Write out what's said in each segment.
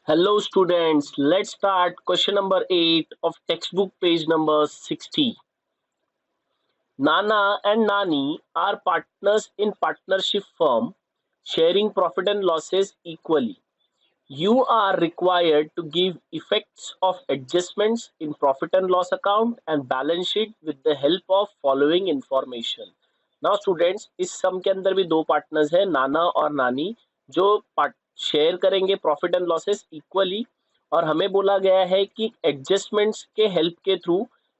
Hello students, let's start question number 8 of textbook page number 60. Nana and Nani are partners in partnership firm sharing profit and losses equally. You are required to give effects of adjustments in profit and loss account and balance sheet with the help of following information. Now students, इस सम के अंदर भी दो partners हैं, नाना और नानी, जो share करेंगे प्रॉफिट एंड लॉसेस इक्वली। और हमें बोला गया है कि एडजस्टमेंट्स के हेल्प के थ्रू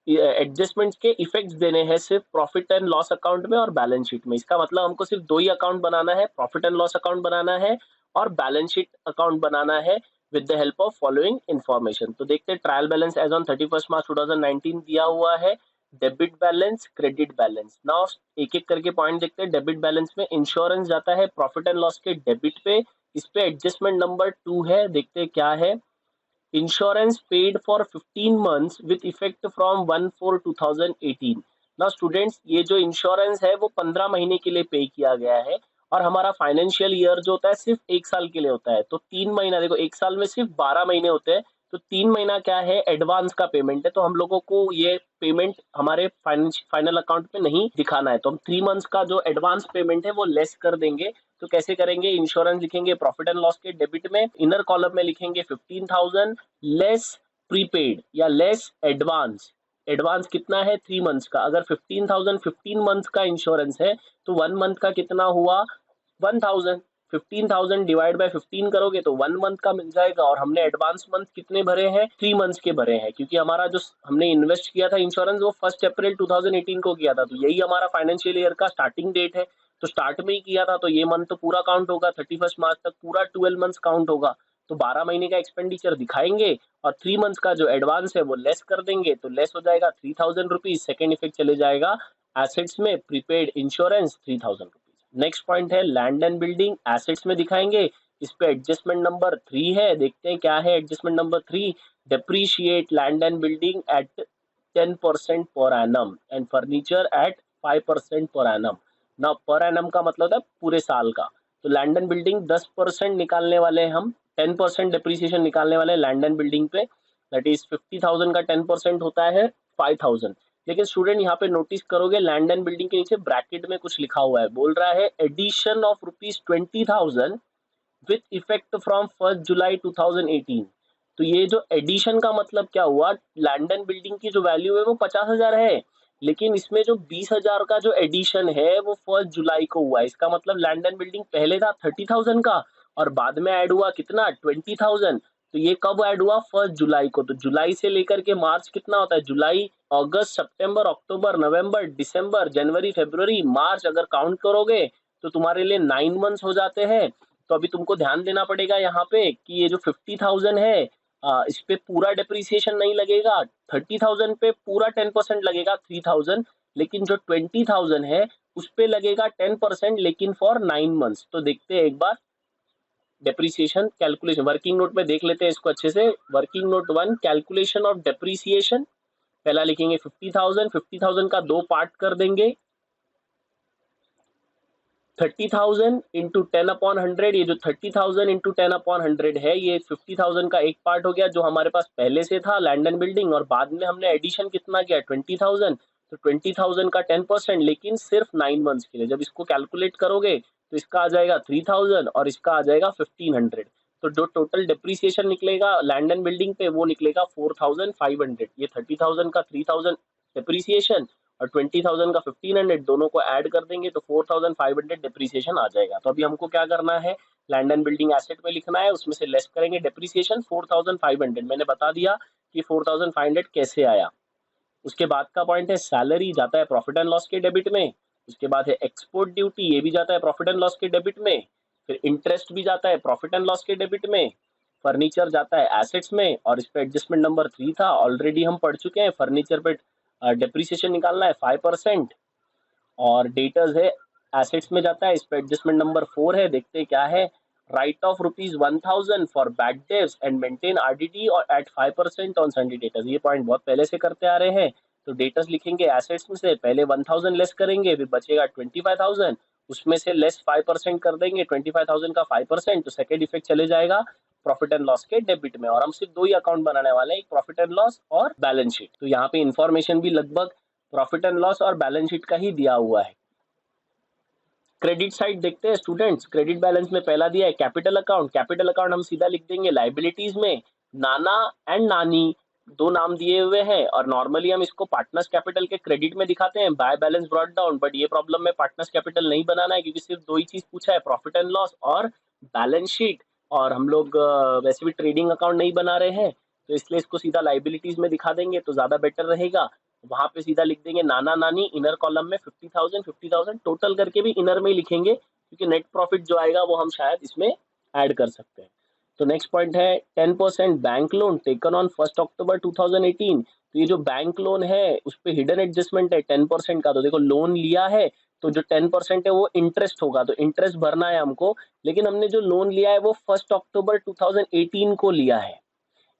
एडजस्टमेंट्स के इफेक्ट्स देने हैं सिर्फ प्रॉफिट एंड लॉस अकाउंट में और बैलेंस शीट में। इसका मतलब हमको सिर्फ दो ही अकाउंट बनाना है, प्रॉफिट एंड लॉस अकाउंट बनाना है और बैलेंस शीट अकाउंट बनाना है with the help of following information. तो देखते हैं trial balance as on 31 March 2019 दिया हुआ है, debit balance, credit balance. Now एक एक करके पॉइंट देखते हैं। डेबिट बैलेंस में इंश्योरेंस जाता है प्रॉफिट एंड लॉस के डेबिट पे, इस पे एडजस्टमेंट नंबर 2 है, देखते हैं क्या है। Insurance paid for 15 months with effect from 1/4/2018। Now students, ये जो इंश्योरेंस है वो 15 महीने के लिए पे किया गया है और हमारा फाइनेंशियल ईयर जो होता है सिर्फ एक साल के लिए होता है। तो 3 महीना, देखो एक साल में सिर्फ 12 महीने होते हैं, तो 3 महीना क्या है, एडवांस का पेमेंट है। तो हम लोगों को ये पेमेंट हमारे फाइनल अकाउंट में नहीं दिखाना है, तो हम 3 मंथ्स का जो एडवांस पेमेंट है वो लेस कर देंगे। तो कैसे करेंगे, इंश्योरेंस लिखेंगे प्रॉफिट एंड लॉस के डेबिट में, इनर कॉलम में लिखेंगे 15,000 लेस प्रीपेड या लेस एडवांस। एडवांस कितना है, 3 मंथ्स का। अगर 15,000 15 मंथ्स का इंश्योरेंस है तो 1 मंथ का कितना हुआ, 1,000। 15,000 डिवाइड बाय 15 करोगे तो 1 मंथ का मिल जाएगा। और हमने एडवांस मंथ कितने भरे हैं, 3 मंथ्स के भरे हैं, क्योंकि हमारा जो हमने इन्वेस्ट किया था इंश्योरेंस वो 1 अप्रैल 2018 को किया था, तो यही हमारा फाइनेंशियल ईयर का स्टार्टिंग डेट है। तो स्टार्ट में ही किया था, तो ये मंथ तो पूरा काउंट होगा, 31 मार्च तक पूरा 12 मंथ्स काउंट होगा। तो 12 महीने का एक्सपेंडिचर दिखाएंगे और 3 मंथ्स का जो एडवांस है वो लेस कर देंगे, तो लेस हो जाएगा 3,000 रुपीज। सेकेंड इफेक्ट चले जाएगा एसेट्स में, prepaid insurance 3,000 rupees. Next point है लैंड एंड बिल्डिंग, एसेट्स में दिखाएंगे। इस पे एडजस्टमेंट नंबर 3 है, देखते हैं क्या है adjustment number 3। Depreciate land and building at 10% per annum and furniture eight 5% per annum. ना पर एनम का मतलब है पूरे साल का। तो लैंड एंड बिल्डिंग 10% निकालने वाले हैं हम, 10% डिप्रिसिएशन निकालने वाले लैंड एंड बिल्डिंग पे, दैट इज 50,000 का 10% होता है 5,000। लेकिन स्टूडेंट यहाँ पे नोटिस करोगे लैंड एंड बिल्डिंग के नीचे ब्रैकेट में कुछ लिखा हुआ है, बोल रहा है addition of ₹20,000 with effect from 1 July 2018। तो ये जो एडिशन का मतलब क्या हुआ, लैंड एंड बिल्डिंग की जो वैल्यू है वो 50,000 है, लेकिन इसमें जो 20,000 का जो एडिशन है वो 1 जुलाई को हुआ है। इसका मतलब लैंड एंड बिल्डिंग पहले था 30,000 का और बाद में ऐड हुआ कितना, 20,000। तो ये कब ऐड हुआ, 1 जुलाई को। तो जुलाई से लेकर के मार्च कितना होता है, जुलाई अगस्त सितंबर अक्टूबर नवंबर दिसंबर जनवरी फरवरी मार्च, अगर काउंट करोगे तो तुम्हारे लिए 9 मंथ्स हो जाते हैं। तो अभी तुमको ध्यान देना पड़ेगा यहाँ पे कि ये जो 50,000 है, इस पे पूरा डिप्रिसिएशन नहीं लगेगा। 30,000 पे पूरा 10% लगेगा, 3,000। लेकिन जो 20,000 है उस पे लगेगा 10%, लेकिन फॉर 9 मंथ्स। तो देखते हैं एक बार डेप्रिसिएशन कैलकुलेशन, वर्किंग नोट में देख लेते हैं इसको अच्छे से। Working note 1, calculation of depreciation. पहला लिखेंगे 50,000, 50,000 का दो पार्ट कर देंगे, 30,000 इंटू 10/100। ये जो 30,000 इंटू 10/100 है, ये 50,000 का एक पार्ट हो गया जो हमारे पास पहले से था लैंड एंड बिल्डिंग, और बाद में हमने एडिशन कितना किया, 20,000। तो 20,000 का 10%, लेकिन सिर्फ 9 मंथ्स के लिए। जब इसको कैलकुलेट करोगे तो इसका आ जाएगा 3,000 और इसका आ जाएगा 1,500। तो जो टोटल डिप्रिसिएशन निकलेगा लैंड एंड बिल्डिंग पे वो निकलेगा 4,500। ये 30,000 का 3,000 डिप्रिसिएशन और 20,000 का 1,500, दोनों को ऐड कर देंगे तो 4,500 डिप्रिसिएशन आ जाएगा। तो अभी हमको क्या करना है, लैंड एंड बिल्डिंग एसेट में लिखना है, उसमें से लेस करेंगे डिप्रिसिएशन 4,500। मैंने बता दिया कि 4,500 कैसे आया। उसके बाद का पॉइंट है सैलरी, जाता है प्रॉफिट एंड लॉस के डेबिट में। उसके बाद है एक्सपोर्ट ड्यूटी, ये भी जाता है प्रॉफिट एंड लॉस के डेबिट में। फिर इंटरेस्ट भी जाता है प्रॉफिट एंड लॉस के डेबिट में। फर्नीचर जाता है एसेट्स में, और इस पे एडजस्टमेंट नंबर 3 था, ऑलरेडी हम पढ़ चुके हैं। फर्नीचर पे डिप्रिसिएशन निकालना है 5%। और डेटर्स है एसेट्स में जाता है, इस पे एडजस्टमेंट नंबर 4 है, देखते हैं क्या है। Right off ₹1,000 for bad debts and maintain RDD और एट 5% ऑन सन्डे डेटर्स। ये पॉइंट बहुत पहले से करते आ रहे हैं। तो डेटर्स लिखेंगे एसेट्स में से, पहले 1,000 लेस करेंगे, फिर बचेगा 25,000, उसमें से लेस 5% कर देंगे, 25,000 का 5%, तो सेकेंड इफेक्ट चले जाएगा प्रॉफिट एंड लॉस के डेबिट में, और हम सिर्फ दो ही अकाउंट बनाने वाले हैं, एक प्रॉफिट एंड लॉस और बैलेंस शीट। तो यहाँ पे इंफॉर्मेशन भी लगभग प्रॉफिट एंड लॉस और बैलेंस शीट का ही दिया हुआ है। क्रेडिट साइड देखते हैं स्टूडेंट्स। क्रेडिट बैलेंस में पहला दिया है कैपिटल अकाउंट। कैपिटल अकाउंट हम सीधा लिख देंगे लाइबिलिटीज में नाना एंड नानी, दो नाम दिए हुए हैं, और नॉर्मली हम इसको पार्टनर्स कैपिटल के क्रेडिट में दिखाते हैं, by balance brought down. But ये प्रॉब्लम में पार्टनर्स कैपिटल नहीं बनाना है, क्योंकि सिर्फ दो ही चीज पूछा है, प्रॉफिट एंड लॉस और बैलेंस शीट, और हम लोग वैसे भी ट्रेडिंग अकाउंट नहीं बना रहे हैं, तो इसलिए इसको सीधा लाइबिलिटीज में दिखा देंगे तो ज्यादा बेटर रहेगा। वहां पे सीधा लिख देंगे नाना नानी, इनर कॉलम में 50,000 टोटल करके भी इनर में ही लिखेंगे, क्योंकि नेट प्रॉफिट जो आएगा वो हम शायद इसमें ऐड कर सकते हैं। तो नेक्स्ट पॉइंट है 10% बैंक लोन टेकन ऑन 1 अक्टूबर 2018। तो ये जो बैंक लोन है उस पर हिडन एडजस्टमेंट है 10% का। तो देखो लोन लिया है तो जो 10% है वो इंटरेस्ट होगा, तो इंटरेस्ट भरना है हमको, लेकिन हमने जो लोन लिया है वो 1 अक्टूबर 2018 को लिया है।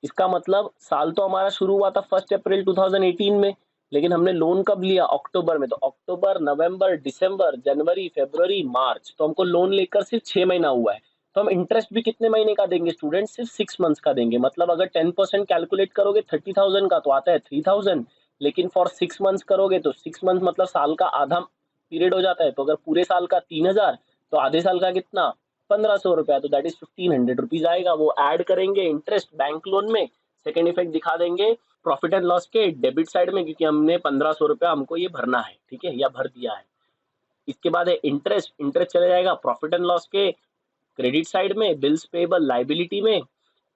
इसका मतलब साल तो हमारा शुरू हुआ था 1 अप्रैल 2018 में, लेकिन हमने लोन कब लिया, अक्टूबर में। तो अक्टूबर, नवंबर, दिसंबर, जनवरी, फरवरी, मार्च, तो हमको लोन लेकर सिर्फ 6 महीना हुआ है। तो हम इंटरेस्ट भी कितने महीने का देंगे स्टूडेंट, सिर्फ 6 मंथ्स का देंगे। मतलब अगर 10% कैलकुलेट करोगे 30,000 का तो आता है 3,000, लेकिन फॉर 6 मंथ्स करोगे तो 6 मंथ मतलब साल का आधा पीरियड हो जाता है। तो अगर पूरे साल का 3,000 तो आधे साल का कितना, 1,500 रुपया, तो दैट इज 1,500 रुपीज आएगा। वो ऐड करेंगे इंटरेस्ट बैंक लोन में। सेकेंड इफेक्ट दिखा देंगे प्रॉफिट एंड लॉस के डेबिट साइड में, क्योंकि हमने 1,500 रुपया हमको ये भरना है, ठीक है, या भर दिया है। इसके बाद है इंटरेस्ट। इंटरेस्ट चले जाएगा प्रॉफिट एंड लॉस के क्रेडिट साइड में, बिल्स पेबल लाइबिलिटी में।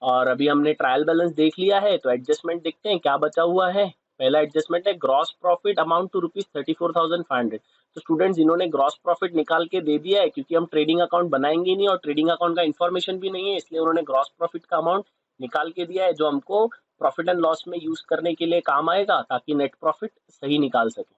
और अभी हमने ट्रायल बैलेंस देख लिया है, तो एडजस्टमेंट देखते हैं क्या बचा हुआ है। पहला एडजस्टमेंट है ग्रॉस प्रॉफिट अमाउंट टू ₹34,500। तो स्टूडेंट्स इन्होंने ग्रॉस प्रॉफिट निकाल के दे दिया है, क्योंकि हम ट्रेडिंग अकाउंट बनाएंगे ही नहीं और ट्रेडिंग अकाउंट का इन्फॉर्मेशन भी नहीं है, इसलिए उन्होंने ग्रॉस प्रॉफिट का अमाउंट निकाल के दिया है, जो हमको प्रॉफिट एंड लॉस में यूज करने के लिए काम आएगा, ताकि नेट प्रॉफिट सही निकाल सके।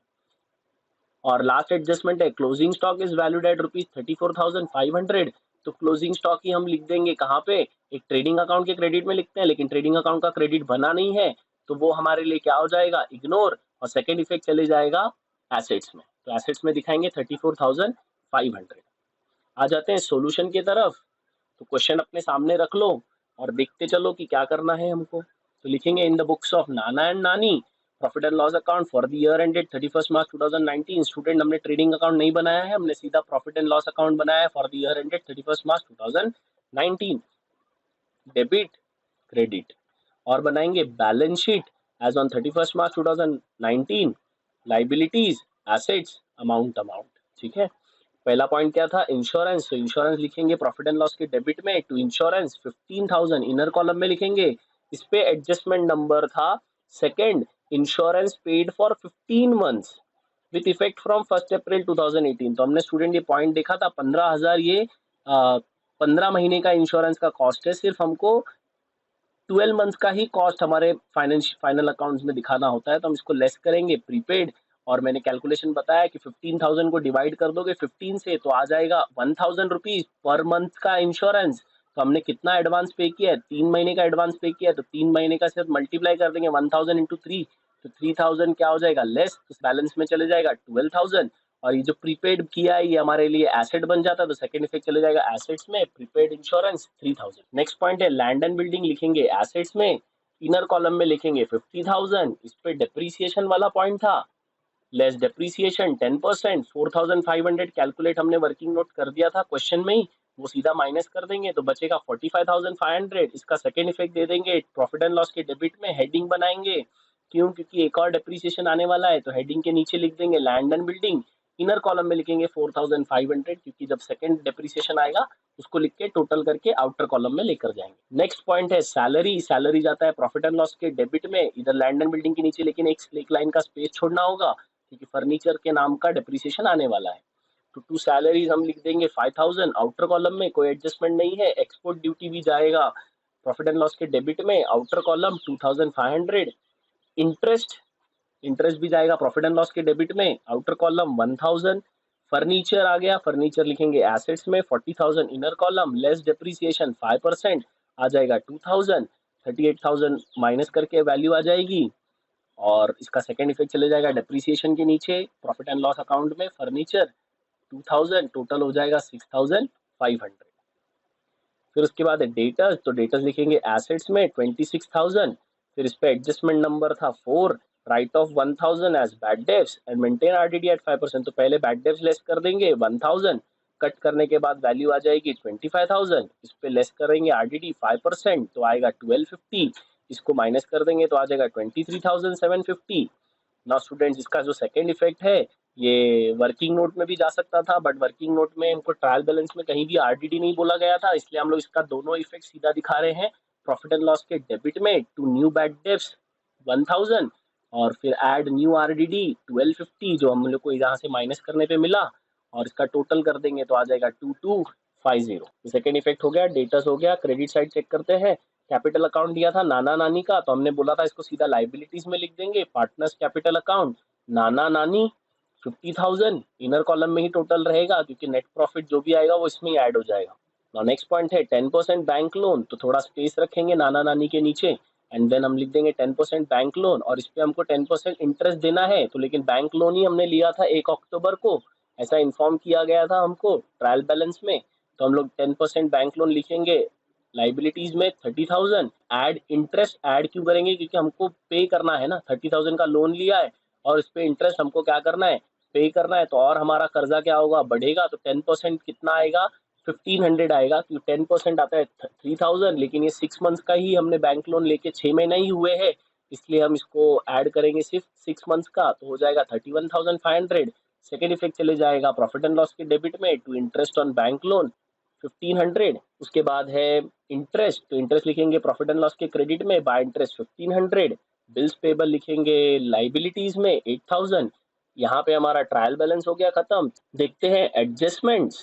और लास्ट एडजस्टमेंट है closing stock is valued at ₹34,500। तो क्लोजिंग स्टॉक ही हम लिख देंगे कहाँ पे, एक ट्रेडिंग अकाउंट के क्रेडिट में लिखते हैं, लेकिन ट्रेडिंग अकाउंट का क्रेडिट बना नहीं है, तो वो हमारे लिए क्या हो जाएगा, इग्नोर। और सेकेंड इफेक्ट चले जाएगा एसेट्स में, तो एसेट्स में दिखाएंगे 34,500। आ जाते हैं सॉल्यूशन की तरफ। तो क्वेश्चन अपने सामने रख लो और देखते चलो कि क्या करना है हमको। तो लिखेंगे in the books of Nana and नानी profit and loss account for the year ended 31 March 2019। Student हमने ट्रेडिंग अकाउंट नहीं बनाया है, हमने सीधा प्रॉफिट एंड लॉस अकाउंट बनाया है for the year ended 31 March 2019। Debit credit, और बनाएंगे balance sheet as on 31 March 2019, liabilities assets amount amount, ठीक है। पहला पॉइंट क्या था, इंश्योरेंस। तो इंश्योरेंस लिखेंगे प्रॉफिट एंड लॉस के डेबिट में, टू इंश्योरेंस 15,000 इनर कॉलम में लिखेंगे। इस पे एडजस्टमेंट नंबर था second, insurance paid for 15 months with effect from 1 अप्रैल 2018। तो हमने स्टूडेंट ये पॉइंट देखा था 15,000, ये 15 महीने का इंश्योरेंस का कॉस्ट है, सिर्फ हमको 12 मंथ्स का ही कॉस्ट हमारे फाइनल अकाउंट्स में दिखाना होता है, तो हम इसको लेस करेंगे प्रीपेड। और मैंने कैलकुलेशन बताया कि 15,000 को डिवाइड कर दोगे 15 से तो आ जाएगा 1,000 रुपीज पर मंथ का इंश्योरेंस। तो हमने कितना एडवांस पे किया है, 3 महीने का एडवांस पे किया है, तो 3 महीने का सिर्फ मल्टीप्लाई कर देंगे 1,000 इंटू 3, तो 3,000 क्या हो जाएगा लेस, तो बैलेंस में चले जाएगा 12,000। और ये जो प्रीपेड किया है ये हमारे लिए एसेट बन जाता है, तो सेकंड इफेक्ट चले जाएगा एसेट्स में, प्रीपेड इंश्योरेंस 3,000। नेक्स्ट पॉइंट है लैंड एंड बिल्डिंग, लिखेंगे एसेट्स में, इनर कॉलम में लिखेंगे 50,000। इस पे डेप्रीसिएशन वाला पॉइंट था, लेस डेप्रीसिएशन 10%, 4,500 कैलकुलेट हमने वर्किंग नोट कर दिया था क्वेश्चन में ही, वो सीधा माइनस कर देंगे तो बचेगा 45,500। इसका सेकेंड इफेक्ट दे देंगे प्रॉफिट एंड लॉस के डेबिट में, हेडिंग बनाएंगे, क्यों, क्योंकि एक और डेप्रीसिएशन आने वाला है, तो हेडिंग के नीचे लिख देंगे land and building, inner column में लिखेंगे 4,500, क्योंकि जब सेकंड डेप्रीसिएशन आएगा उसको लिख के टोटल करके आउटर कॉलम में लेकर जाएंगे। नेक्स्ट पॉइंट है सैलरी। सैलरी जाता है प्रॉफिट एंड लॉस के डेबिट में, इधर लैंड एंड बिल्डिंग के नीचे, लेकिन एक लाइन का स्पेस छोड़ना होगा, क्योंकि फर्नीचर के नाम का डेप्रीसिएशन आने वाला है। तो टू सैलरीज हम लिख देंगे 5,000, आउटर कॉलम में कोई एडजस्टमेंट नहीं है, एक्सपोर्ट ड्यूटी भी जाएगा प्रॉफिट एंड लॉस के डेबिट में, आउटर कॉलम 2,500। इंटरेस्ट, इंटरेस्ट भी जाएगा प्रॉफिट एंड लॉस के डेबिट में, आउटर कॉलम 1,000। फर्नीचर आ गया, फर्नीचर लिखेंगे एसेट्स में 40,000 इनर कॉलम, लेस डेप्रीसिएशन 5% आ जाएगा 2,000, 38,000 माइनस करके वैल्यू आ जाएगी। और इसका सेकंड इफेक्ट चले जाएगा डेप्रीसिएशन के नीचे, प्रॉफिट एंड लॉस अकाउंट में फर्नीचर 2,000, टोटल हो जाएगा 6,500। फिर उसके बाद है डेटर्स, तो डेटर्स लिखेंगे एसेट्स में 26,000, फिर इस पे एडजस्टमेंट नंबर था 4, write off 1,000 as bad debts and maintain RDD at 5%। तो पहले बैड डेब्ट्स लेस कर देंगे 1,000, कट करने के बाद वैल्यू आ जाएगी 25,000, इस पे लेस करेंगे आरडीडी 5%, तो आएगा 1250, इसको माइनस कर देंगे तो आ जाएगा 23,750। नाउ स्टूडेंट्स, इसका जो सेकंड इफेक्ट है ये वर्किंग नोट में भी जा सकता था, बट वर्किंग नोट में हमको ट्रायल बैलेंस में कहीं भी आरडीडी नहीं बोला गया था, इसलिए हम लोग इसका दोनों इफेक्ट सीधा दिखा रहे हैं प्रॉफिट एंड लॉस के डेबिट में टू न्यू बैड डेब्ट्स 1,000 और फिर ऐड न्यू आरडीडी 1250 जो हम लोग को यहाँ से माइनस करने पे मिला, और इसका टोटल कर देंगे तो आ जाएगा 2250। तो सेकेंड इफेक्ट हो गया, डेटर्स हो गया। क्रेडिट साइड चेक करते हैं। कैपिटल अकाउंट दिया था नाना नानी का, तो हमने बोला था इसको सीधा लाइबिलिटीज में लिख देंगे, पार्टनर्स कैपिटल अकाउंट नाना नानी 50,000 इनर कॉलम में ही टोटल रहेगा, क्योंकि नेट प्रॉफिट जो भी आएगा वो इसमें ही ऐड हो जाएगा। नेक्स्ट पॉइंट है 10% बैंक लोन, तो थोड़ा स्पेस रखेंगे नाना नानी के नीचे एंड देन हम लिख देंगे 10% बैंक लोन, और इस पे हमको 10% इंटरेस्ट देना है, तो लेकिन बैंक लोन ही हमने लिया था 1 अक्टूबर को, ऐसा इन्फॉर्म किया गया था हमको ट्रायल बैलेंस में, तो हम लोग 10% बैंक लोन लिखेंगे। लाइबिलिटीज में 30,000, ऐड इंटरेस्ट, ऐड क्यों करेंगे क्योंकि हमको पे करना है ना, 30,000 का लोन लिया है और इस पे इंटरेस्ट हमको क्या करना है, पे करना है, तो और हमारा कर्जा क्या होगा, बढ़ेगा, तो 10% कितना आएगा, 1500 आएगा, क्योंकि 10% आता है 3,000, लेकिन ये 6 मंथ्स का ही हमने बैंक लोन लेके 6 महीने ही हुए हैं, इसलिए हम इसको ऐड करेंगे सिर्फ 6 मंथ्स का, तो हो जाएगा 31,500। सेकेंड इफेक्ट चले जाएगा प्रॉफिट एंड लॉस के डेबिट में to interest on bank loan 1500। उसके बाद है इंटरेस्ट, तो इंटरेस्ट लिखेंगे प्रॉफिट एंड लॉस के क्रेडिट में बाय इंटरेस्ट 1500। बिल्स पेबल लिखेंगे लाइबिलिटीज में 8,000। यहाँ पे हमारा ट्रायल बैलेंस हो गया खत्म। देखते हैं एडजस्टमेंट्स,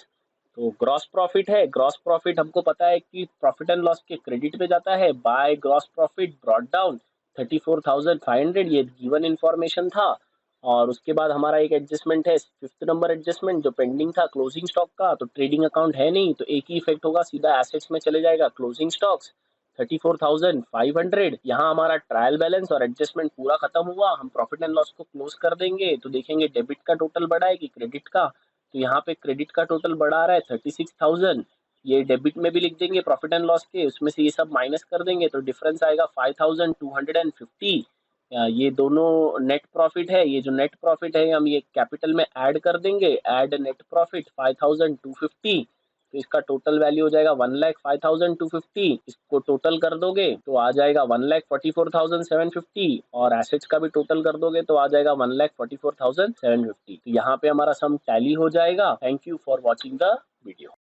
तो ग्रॉस प्रॉफिट है। ग्रॉस प्रॉफिट हमको पता है कि प्रॉफिट एंड लॉस के क्रेडिट पे जाता है, by gross profit brought down 34,500, ये गिवन इन्फॉर्मेशन था। और उसके बाद हमारा एक एडजस्टमेंट है, फिफ्थ नंबर एडजस्टमेंट जो पेंडिंग था क्लोजिंग स्टॉक का, तो ट्रेडिंग अकाउंट है नहीं तो एक ही इफेक्ट होगा, सीधा एसेट्स में चले जाएगा क्लोजिंग स्टॉक्स 34,500। यहाँ हमारा ट्रायल बैलेंस और एडजस्टमेंट पूरा खत्म हुआ, हम प्रॉफिट एंड लॉस को क्लोज कर देंगे, तो देखेंगे डेबिट का टोटल बढ़ा है कि क्रेडिट का, तो यहाँ पे क्रेडिट का टोटल बढ़ा आ रहा है 36,000, ये डेबिट में भी लिख देंगे प्रॉफिट एंड लॉस के, उसमें से ये सब माइनस कर देंगे तो डिफरेंस आएगा 5,250। ये दोनों नेट प्रॉफिट है, ये जो नेट प्रॉफिट है हम ये कैपिटल में ऐड कर देंगे, ऐड नेट प्रॉफिट 5,250, तो इसका टोटल वैल्यू हो जाएगा 1,05,250। इसको टोटल कर दोगे तो आ जाएगा 1,44,750, और एसेट्स का भी टोटल कर दोगे तो आ जाएगा 1,44,750। तो यहाँ पे हमारा सम टैली हो जाएगा। Thank you for watching the video.